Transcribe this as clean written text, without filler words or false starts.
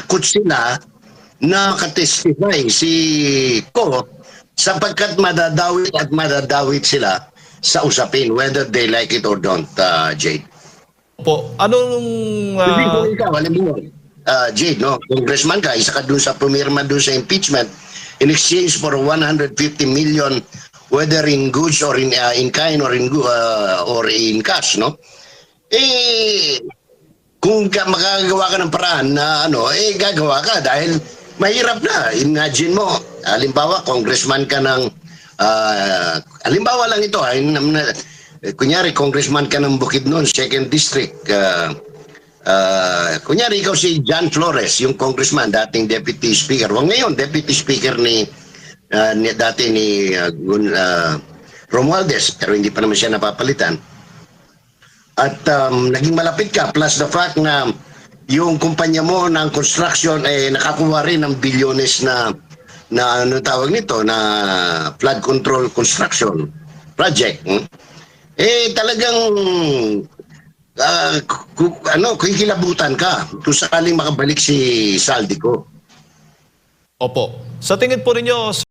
takot sila na makatestify si Ko sapagkat madadawit sila sa usapin, whether they like it or don't, Jade. Po, anong Hindi ko ikaw, alam mo, Jade, no? Congressman ka, isa ka dun sa pumirma dun sa impeachment in exchange for 150 million, whether in goods or in kind or in cash, no? Eh, kung makagawa ka ng paraan na gagawa ka dahil mahirap na. Imagine mo, halimbawa, congressman ka ng, halimbawa lang ito, kunyari, congressman ka ng Bukidnon, 2nd District, kunyari, ikaw si John Flores, yung congressman, dating Deputy Speaker. Ngayon, Deputy Speaker dati ni Romualdez, pero hindi pa naman siya napapalitan. At naging malapit ka, plus the fact na yung kumpanya mo ng construction nakakuha rin ng bilyones na ano tawag nito, na flood control construction project. Talagang kikilabutan ka kung sakaling makabalik si Saldico. Opo. Sa tingin po ninyo,